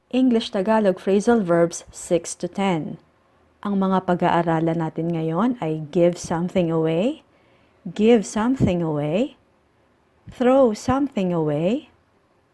English-Tagalog Phrasal Verbs 6 to 10. Ang mga pag-aaralan natin ngayon ay give something away, give something away, throw something away,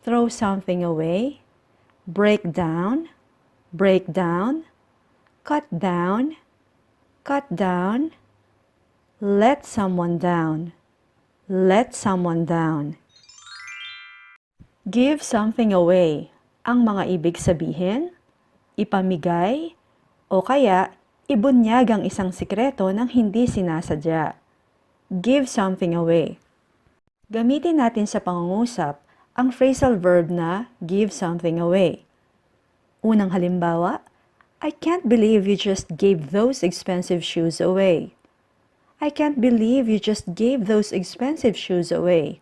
throw something away, break down, cut down, cut down, let someone down, let someone down. Give something away. Ang mga ibig sabihin, ipamigay, o kaya ibunyag ang isang sikreto ng hindi sinasadya. Give something away. Gamitin natin sa pangungusap ang phrasal verb na give something away. Unang halimbawa, I can't believe you just gave those expensive shoes away. I can't believe you just gave those expensive shoes away.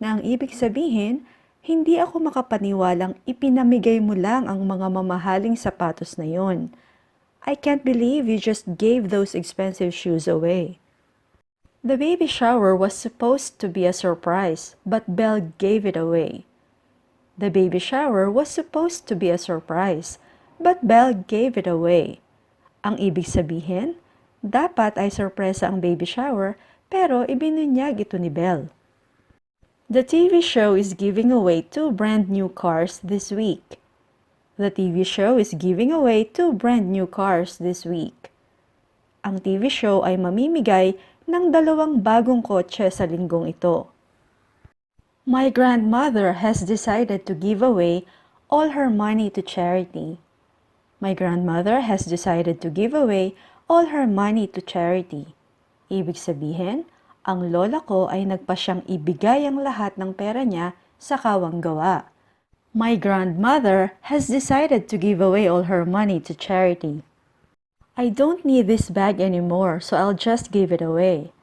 Na ang ibig sabihin, hindi ako makapaniwalang ipinamigay mo lang ang mga mamahaling sapatos na yon. I can't believe you just gave those expensive shoes away. The baby shower was supposed to be a surprise, but Belle gave it away. The baby shower was supposed to be a surprise, but Belle gave it away. Ang ibig sabihin, dapat ay sorpresa ang baby shower, pero ibinunyag ito ni Belle. The TV show is giving away 2 brand new cars this week. The TV show is giving away 2 brand new cars this week. Ang TV show ay mamimigay ng 2 bagong kotse sa linggong ito. My grandmother has decided to give away all her money to charity. My grandmother has decided to give away all her money to charity. Ibig sabihin, ang lola ko ay nagpasyang ibigay ang lahat ng pera niya sa kawang gawa. My grandmother has decided to give away all her money to charity. I don't need this bag anymore, so I'll just give it away.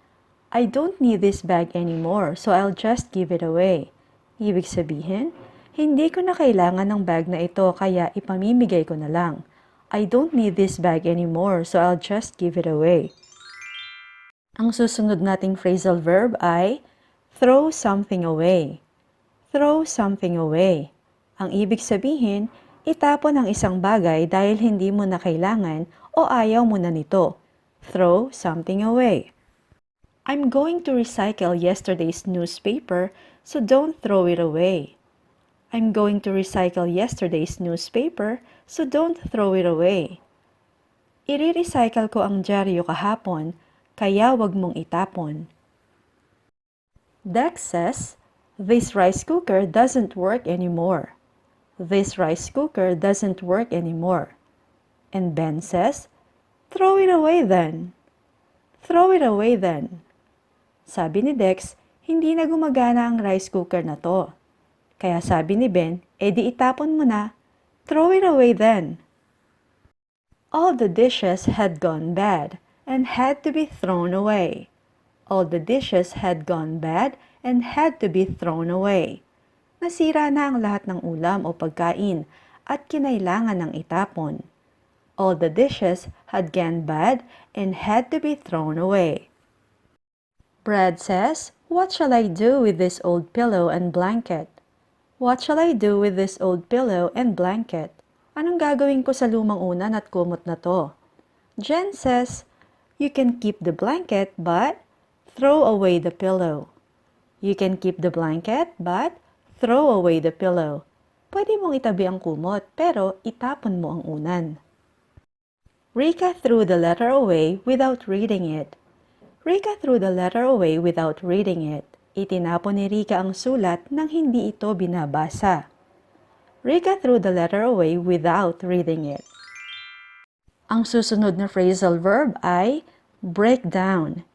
I don't need this bag anymore, so I'll just give it away. Ibig sabihin, hindi ko na kailangan ng bag na ito kaya ipamimigay ko na lang. I don't need this bag anymore, so I'll just give it away. Ang susunod nating phrasal verb ay throw something away. Throw something away. Ang ibig sabihin, itapon ang isang bagay dahil hindi mo na kailangan o ayaw mo na nito. Throw something away. I'm going to recycle yesterday's newspaper, so don't throw it away. I'm going to recycle yesterday's newspaper, so don't throw it away. I-recycle ko ang dyaryo kahapon, kaya wag mong itapon. Dex says, this rice cooker doesn't work anymore. This rice cooker doesn't work anymore. And Ben says, throw it away then. Throw it away then. Sabi ni Dex, hindi na gumagana ang rice cooker na to. Kaya sabi ni Ben, edi itapon mo na. Throw it away then. All the dishes had gone bad and had to be thrown away. All the dishes had gone bad and had to be thrown away. Nasira na ang lahat ng ulam o pagkain at kinailangan ng itapon. All the dishes had gone bad and had to be thrown away. Brad says, what shall I do with this old pillow and blanket? What shall I do with this old pillow and blanket? Anong gagawin ko sa lumang unan at kumot na to? Jenn says, you can keep the blanket but throw away the pillow. You can keep the blanket but throw away the pillow. Pwede mong itabi ang kumot pero itapon mo ang unan. Rika threw the letter away without reading it. Rika threw the letter away without reading it. Itinapon ni Rika ang sulat nang hindi ito binabasa. Rika threw the letter away without reading it. Ang susunod na phrasal verb ay break down.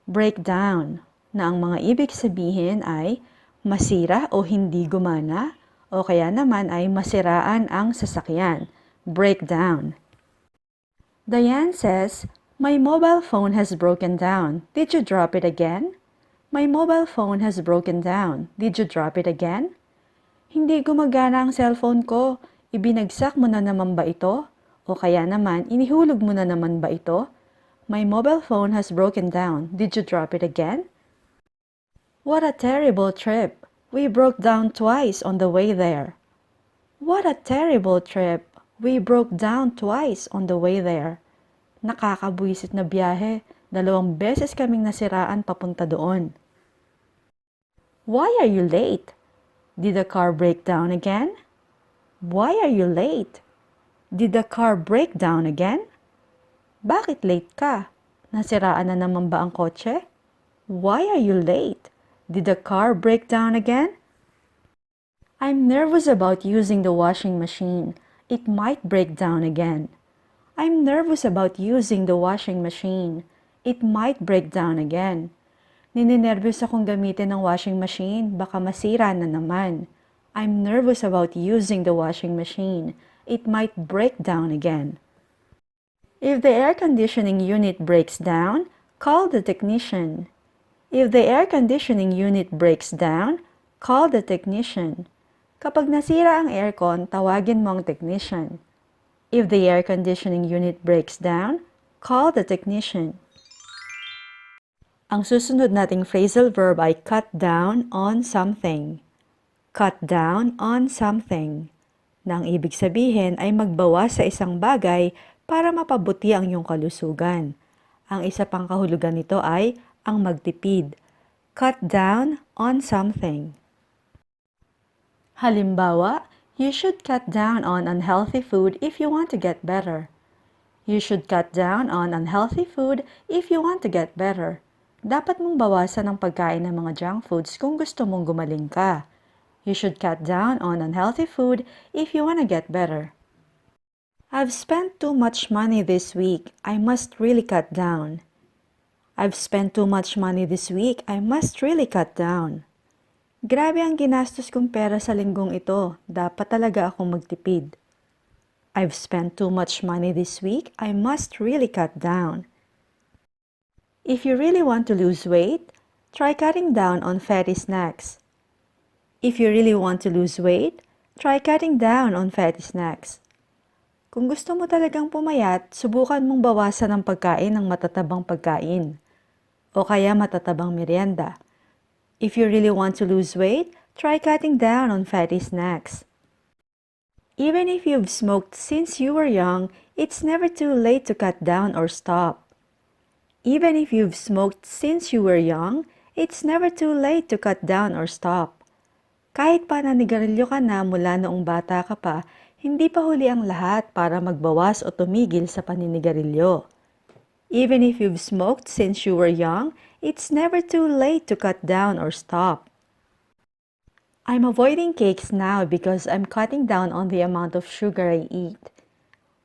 Break down, na ang mga ibig sabihin ay masira o hindi gumana o kaya naman ay masiraan ang sasakyan. Break down. Diane says, my mobile phone has broken down. Did you drop it again? My mobile phone has broken down. Did you drop it again? Hindi gumagana ang cellphone ko. Ibinagsak mo na naman ba ito? O kaya naman, inihulog mo na naman ba ito? My mobile phone has broken down. Did you drop it again? What a terrible trip. We broke down twice on the way there. What a terrible trip! We broke down twice on the way there. Nakakabwisit na biyahe. 2 beses kaming nasiraan papunta doon. Why are you late? Did the car break down again? Why are you late? Did the car break down again? Bakit late ka? Nasiraan na naman ba ang kotse? Why are you late? Did the car break down again? I'm nervous about using the washing machine. It might break down again. I'm nervous about using the washing machine. It might break down again. Nininervyos akong gamitin ng washing machine. Baka masira na naman. I'm nervous about using the washing machine. It might break down again. If the air conditioning unit breaks down, call the technician. If the air conditioning unit breaks down, call the technician. Kapag nasira ang aircon, tawagin mo ang technician. If the air conditioning unit breaks down, call the technician. Ang susunod nating phrasal verb ay cut down on something. Cut down on something. Na ang ibig sabihin ay magbawas sa isang bagay para mapabuti ang iyong kalusugan. Ang isa pang kahulugan nito ay ang magtipid. Cut down on something. Halimbawa, you should cut down on unhealthy food if you want to get better. You should cut down on unhealthy food if you want to get better. Dapat mong bawasan ang pagkain ng mga junk foods kung gusto mong gumaling ka. You should cut down on unhealthy food if you want to get better. I've spent too much money this week. I must really cut down. I've spent too much money this week. I must really cut down. Grabe ang ginastos kong pera sa linggong ito. Dapat talaga akong magtipid. I've spent too much money this week. I must really cut down. If you really want to lose weight, try cutting down on fatty snacks. If you really want to lose weight, try cutting down on fatty snacks. Kung gusto mo talagang pumayat, subukan mong bawasan ang pagkain ng matatabang pagkain o kaya matatabang merienda. If you really want to lose weight, try cutting down on fatty snacks. Even if you've smoked since you were young, it's never too late to cut down or stop. Even if you've smoked since you were young, it's never too late to cut down or stop. Kahit pa naninigarilyo ka na mula noong bata ka pa, hindi pa huli ang lahat para magbawas o tumigil sa paninigarilyo. Even if you've smoked since you were young, it's never too late to cut down or stop. I'm avoiding cakes now because I'm cutting down on the amount of sugar I eat.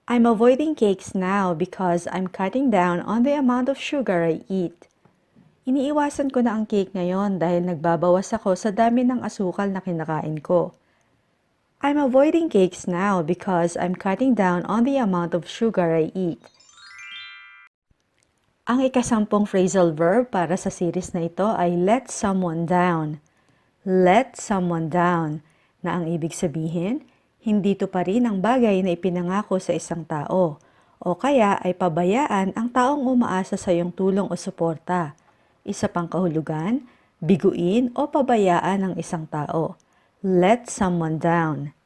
I'm avoiding cakes now because I'm cutting down on the amount of sugar I eat. Iniiwasan ko na ang cake ngayon dahil nagbabawas ako sa dami ng asukal na kinakain ko. I'm avoiding cakes now because I'm cutting down on the amount of sugar I eat. Ang ikasampung phrasal verb para sa series na ito ay let someone down. Let someone down, na ang ibig sabihin, hindi tuparin ang bagay na ipinangako sa isang tao, o kaya ay pabayaan ang taong umaasa sa iyong tulong o suporta. Isa pang kahulugan, biguin o pabayaan ang isang tao. Let someone down.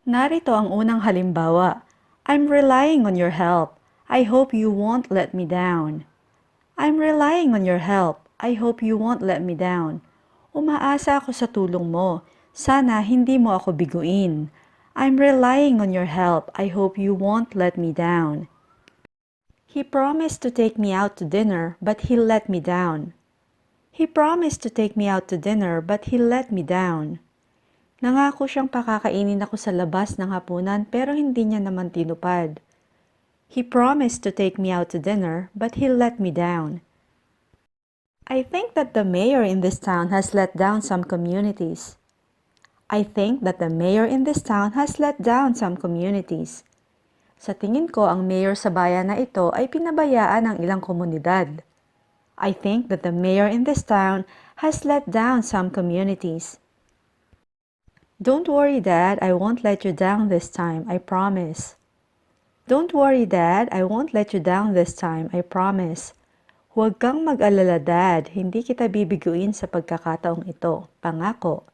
Narito ang unang halimbawa. I'm relying on your help. I hope you won't let me down. I'm relying on your help. I hope you won't let me down. Umaasa ako sa tulong mo. Sana hindi mo ako biguin. I'm relying on your help. I hope you won't let me down. He promised to take me out to dinner, but he let me down. He promised to take me out to dinner, but he let me down. Nangako siyang pakakainin ako sa labas ng hapunan pero hindi niya naman tinupad. He promised to take me out to dinner, but he let me down. I think that the mayor in this town has let down some communities. I think that the mayor in this town has let down some communities. Sa tingin ko, ang mayor sa bayan na ito ay pinabayaan ng ilang komunidad. I think that the mayor in this town has let down some communities. Don't worry, Dad, I won't let you down this time, I promise. Don't worry, Dad, I won't let you down this time, I promise. Huwag kang mag-alala, Dad, hindi kita bibiguin sa pagkakataong ito, pangako.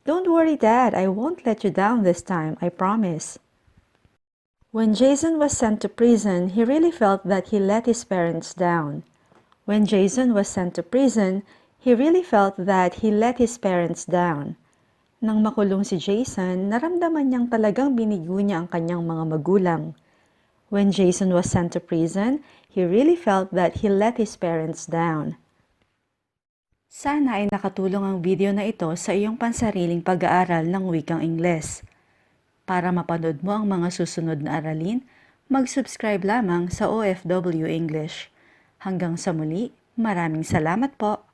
Don't worry, Dad. I won't let you down this time, I promise. When Jason was sent to prison, he really felt that he let his parents down. When Jason was sent to prison, he really felt that he let his parents down. Nang makulong si Jason, naramdaman niyang talagang binigo niya ang kanyang mga magulang. When Jason was sent to prison, he really felt that he let his parents down. Sana ay nakatulong ang video na ito sa iyong pansariling pag-aaral ng wikang Ingles. Para mapanood mo ang mga susunod na aralin, mag-subscribe lamang sa OFW English. Hanggang sa muli, maraming salamat po!